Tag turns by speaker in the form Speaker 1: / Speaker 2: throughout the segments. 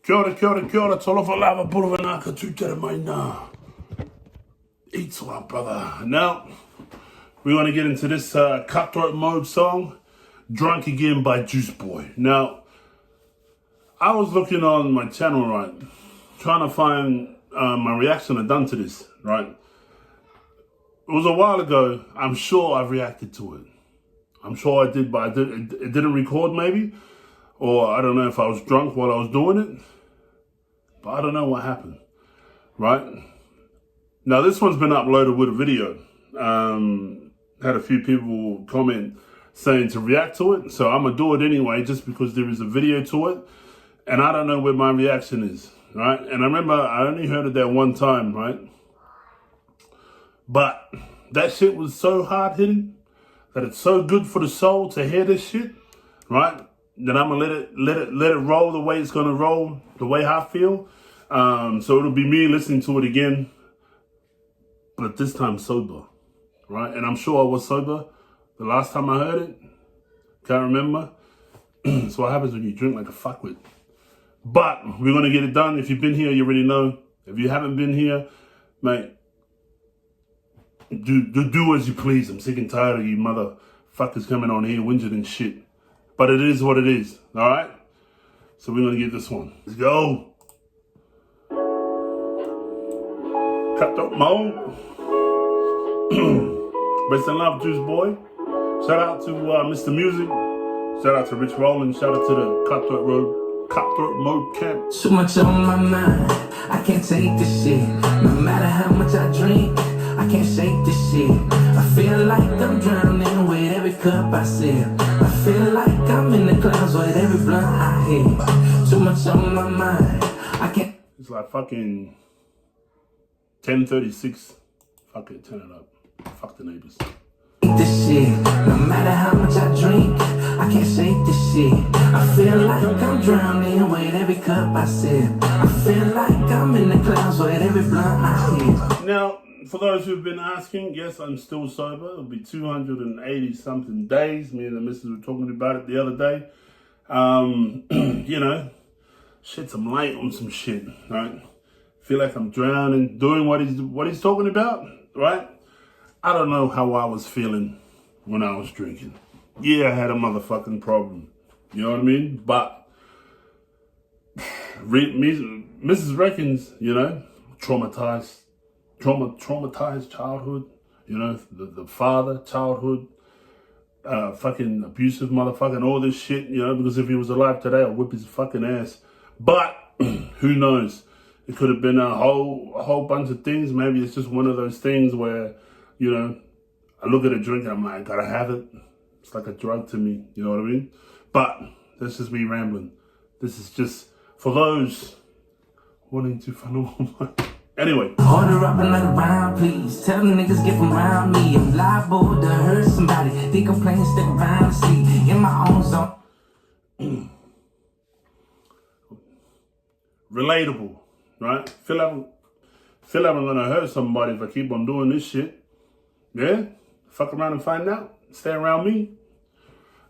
Speaker 1: Kia ora, tolofa lava, puruvanaka, tutere maina. Eats one, brother. Now, we want to get into this Cutthroat Mode song, Drunk Again by Juiceboi. Now, I was looking on my channel, right, trying to find my reaction I've done to this, right? It was a while ago. I'm sure I've reacted to it. I'm sure I did, but it didn't record maybe. Or I don't know if I was drunk while I was doing it. But I don't know what happened, right? Now this one's been uploaded with a video. Had a few people comment saying to react to it. So I'm gonna do it anyway just because there is a video to it. And I don't know where my reaction is, right? And I remember I only heard it that one time, right? But that shit was so hard hitting that it's so good for the soul to hear this shit, right? That I'm gonna let it roll the way it's gonna roll, the way I feel. So it'll be me listening to it again, but this time sober, right? And I'm sure I was sober the last time I heard it. Can't remember. That's what happens when you drink like a fuckwit. But we're gonna get it done. If you've been here, you already know. If you haven't been here, mate, do as you please. I'm sick and tired of you motherfuckers coming on here whinging and shit. But it is what it is, all right? So we're gonna get this one. Let's go. Cutthroat Mode. Best in love, Juiceboi. Shout out to Mr. Music. Shout out to Rich Rollins. Shout out to the Cutthroat Mode camp.
Speaker 2: Too much on my mind, I can't take this shit. No matter how much I drink, I can't shake this shit. I feel like I'm drowning with every cup I sip. I feel like I'm in the clouds with every blunt I hit. Too much on my mind, I can't.
Speaker 1: It's like fucking 10:36. Fuck it, turn it up. Fuck the neighbors.
Speaker 2: This shit, no matter how much I drink, I can't shake this shit. I feel like I'm drowning with every cup I sip. I feel like I'm in the clouds with every blunt I hit.
Speaker 1: Now, for those who've been asking, yes, I'm still sober. It'll be 280 something days. Me and the missus were talking about it the other day. You know, shed some light on some shit, right? Feel like I'm drowning, doing what he's talking about, right? I don't know how I was feeling when I was drinking. Yeah, I had a motherfucking problem. You know what I mean? But Mrs. reckons, you know, traumatized childhood, you know, the father, childhood, fucking abusive motherfucking all this shit, you know, because if he was alive today, I'd whip his fucking ass. But who knows? It could have been a whole bunch of things. Maybe it's just one of those things where, you know, I look at a drink and I'm like, gotta have it. It's like a drug to me, you know what I mean? But that's just me rambling. This is just for those wanting to follow my... Anyway.
Speaker 2: Order up another round, please. Tell them niggas get from around me. I'm liable to hurt somebody. Think I'm playing, stick around and see. In my own zone.
Speaker 1: Relatable, right? Feel like I'm gonna hurt somebody if I keep on doing this shit. Yeah? Fuck around and find out. Stay around me.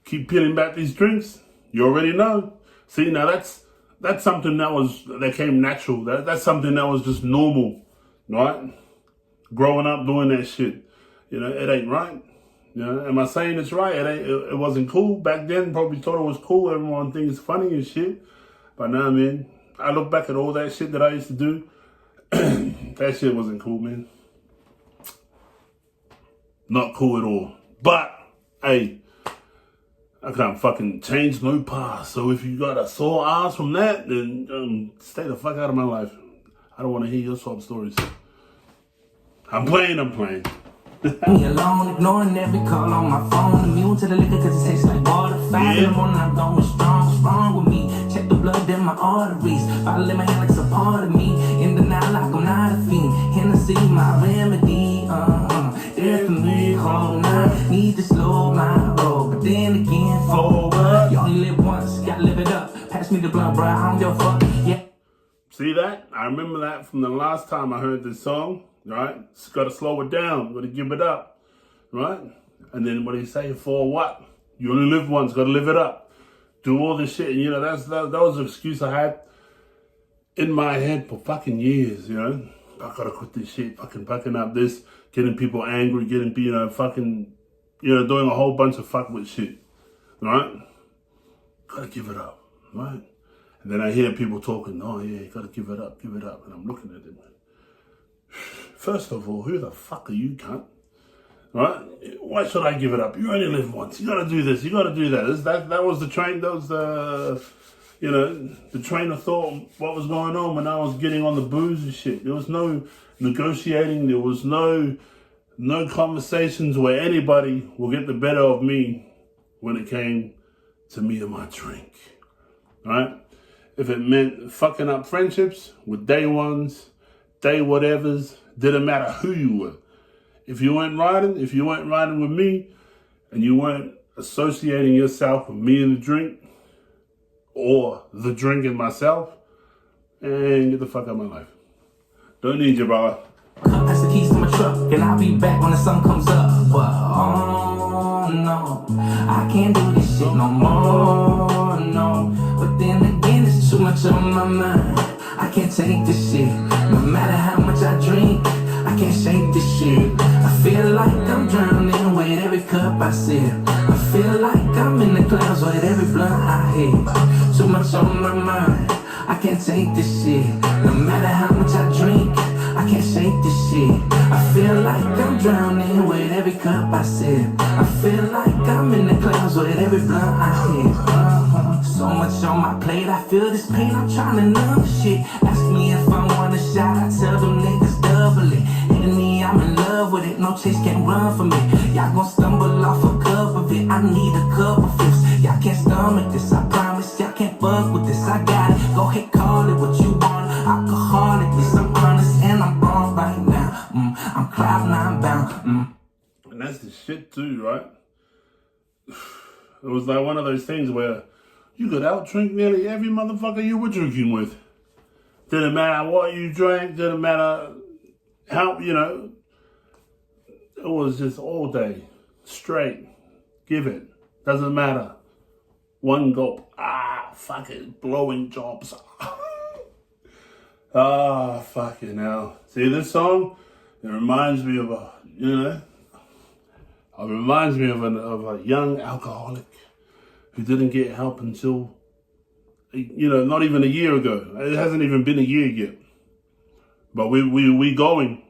Speaker 1: Keep peeling back these drinks. You already know. See, now that's something that came natural. That's something that was just normal, right? Growing up doing that shit. You know, it ain't right. You know, am I saying it's right? It wasn't cool. Back then, probably thought it was cool. Everyone thinks it's funny and shit. But now, man, I look back at all that shit that I used to do. That shit wasn't cool, man. Not cool at all. But, hey, I can't fucking change no past. So if you got a sore ass from that, then stay the fuck out of my life. I don't want to hear your sob stories. I'm playing.
Speaker 2: Me alone, ignoring every call on my phone. Immune to the liquor cause it tastes like water. 5 in the morning, I'm going strong. What's wrong with me? Check the blood in my arteries. Bottle in my hand like it's a part of me. In the night like I'm not a fiend. Hennessy, my remedy. Definitely home now. Need to slow my roll. But then again, forward. You only live once, gotta live it up. Pass me the blunt, bro, I don't give a fuck. Yeah.
Speaker 1: See that? I remember that from the last time I heard this song, right? Just gotta slow it down, gotta give it up, right? And then what do you say? For what? You only live once, gotta live it up. Do all this shit. And, you know, that was the excuse I had. in my head for fucking years, you know. I gotta quit this shit, fucking packing up this, getting people angry, getting, fucking, doing a whole bunch of fuckwit shit, right? Gotta give it up, right? And then I hear people talking, oh yeah, you gotta give it up. And I'm looking at them. First of all, who the fuck are you, cunt? Right? Why should I give it up? You only live once. You gotta do this. You gotta do that. That was the train. That was the, the train of thought. What was going on when I was getting on the booze and shit? There was no negotiating. There was no conversations where anybody will get the better of me when it came to me and my drink. Right? If it meant fucking up friendships with day ones, day whatevers, didn't matter who you were. If you weren't riding with me, and you weren't associating yourself with me and the drink, or the drink and myself, and get the fuck out of my life. Don't need you, brother.
Speaker 2: Pass the keys to my truck, and I'll be back when the sun comes up. But oh no, I can't do this shit no more, no. But then again, it's too much on my mind. I can't take this shit, no matter how much I drink. I can't shake this shit. I feel like I'm drowning with every cup I sip. I feel like I'm in the clouds with every blunt I hit. Too much on my mind. I can't take this shit. No matter how much I drink, I can't shake this shit. I feel like I'm drowning with every cup I sip. I feel like I'm in the clouds with every blunt I hit. So much on my plate, I feel this pain, I'm trying to numb shit. Ask me if I want a shot, I tell them niggas double it. Hitting me, I'm in love with it, no chase can't run from me. Y'all gon' stumble off a cup of it, I need a couple flips. Y'all can't stomach this, I promise, y'all can't fuck with this. I got it, go ahead, call it what you want. Alcoholic, this I'm honest and I'm wrong right now. I'm cloud nine bound.
Speaker 1: And that's the shit too, right? It was like one of those things where you could out drink nearly every motherfucker you were drinking with. Didn't matter what you drank, didn't matter how, it was just all day, straight, give it, doesn't matter. One gulp, fuck it, blowing jobs. Fucking hell. See this song? It reminds me of a young alcoholic who didn't get help until, not even a year ago. It hasn't even been a year yet. But we going.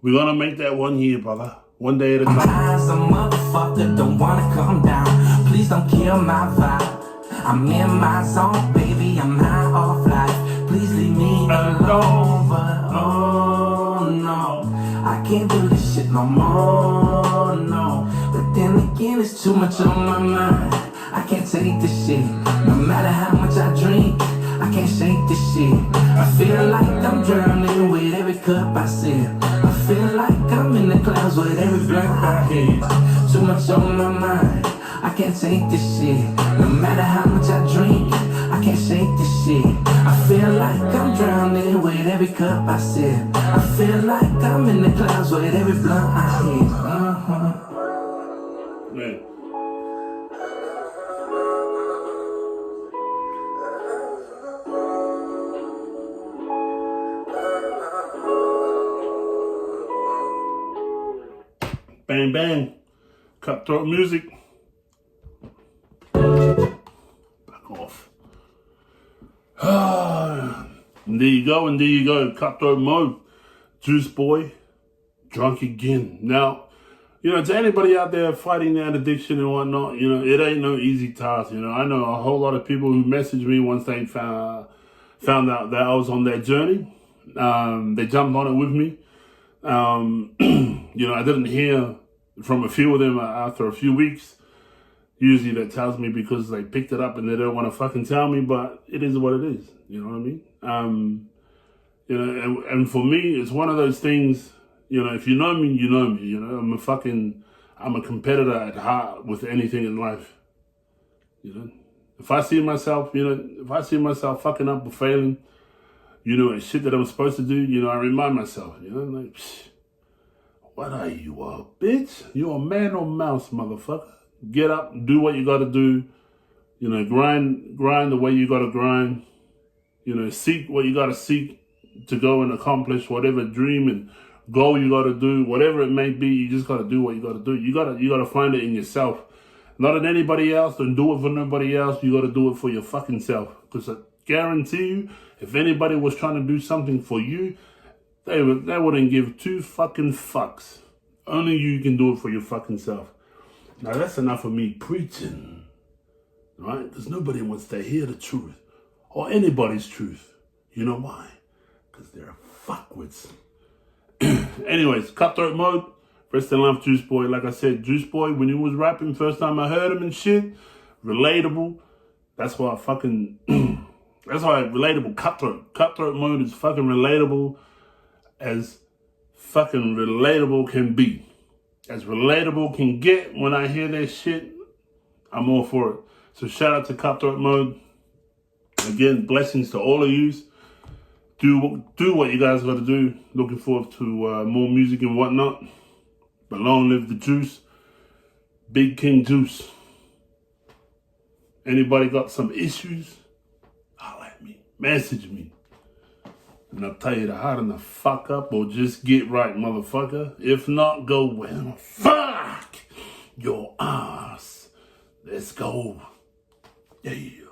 Speaker 1: We're gonna make that 1 year, brother. One day at a time.
Speaker 2: I'm as a motherfucker, don't wanna come down. Please don't kill my vibe. I'm in my zone, baby, I'm high off life. Please leave me alone, but oh no, I can't do this shit no more, no. But then again, it's too much on my mind. I can't take this shit, no matter how much I drink. I can't shake this shit. I feel like I'm drowning with every cup I sip. I feel like I'm in the clouds with every blunt I hit. Too much on my mind. I can't take this shit. No matter how much I drink, I can't shake this shit. I feel like I'm drowning with every cup I sip. I feel like I'm in the clouds with every blunt I hit.
Speaker 1: Man. Bang, bang. Cutthroat music. Back off. And there you go. Cutthroat mode. Juiceboi. Drunk again. Now, to anybody out there fighting that addiction and whatnot, it ain't no easy task. I know a whole lot of people who messaged me once they found out that I was on that journey. They jumped on it with me. I didn't hear from a few of them after a few weeks. Usually that tells me because they picked it up and they don't want to fucking tell me, but it is what it is. You know what I mean? And for me, it's one of those things, if you know me, you know me. I'm a competitor at heart with anything in life. If I see myself fucking up or failing, and shit that I'm supposed to do, I remind myself, like, what are you, a bitch? You a man or mouse, motherfucker? Get up, do what you gotta do, grind the way you gotta grind, You know, seek what you got to seek to go and accomplish whatever dream and goal you got to do, whatever it may be. You just got to do what you got to do. You got to find it in yourself, not in anybody else. Don't do it for nobody else. You got to do it for your fucking self. Because I guarantee you, if anybody was trying to do something for you, they wouldn't give two fucking fucks. Only you can do it for your fucking self. Now that's enough of me preaching, right? Because nobody wants to hear the truth or anybody's truth. You know why? Because they're fuckwits. Anyways, Cutthroat Mode, rest in life, Juiceboi. Like I said, Juiceboi, when he was rapping, first time I heard him and shit, relatable. That's why relatable Cutthroat. Cutthroat Mode is fucking relatable as fucking relatable can be. As relatable can get. When I hear that shit, I'm all for it. So shout out to Cutthroat Mode. Again, blessings to all of yous. Do what you guys got to do. Looking forward to more music and whatnot. But long live the Juice. Big King Juice. Anybody got some issues? Holla at me. Message me. And I'll tell you to harden the fuck up or just get right, motherfucker. If not, go well. Fuck your ass. Let's go. Yeah.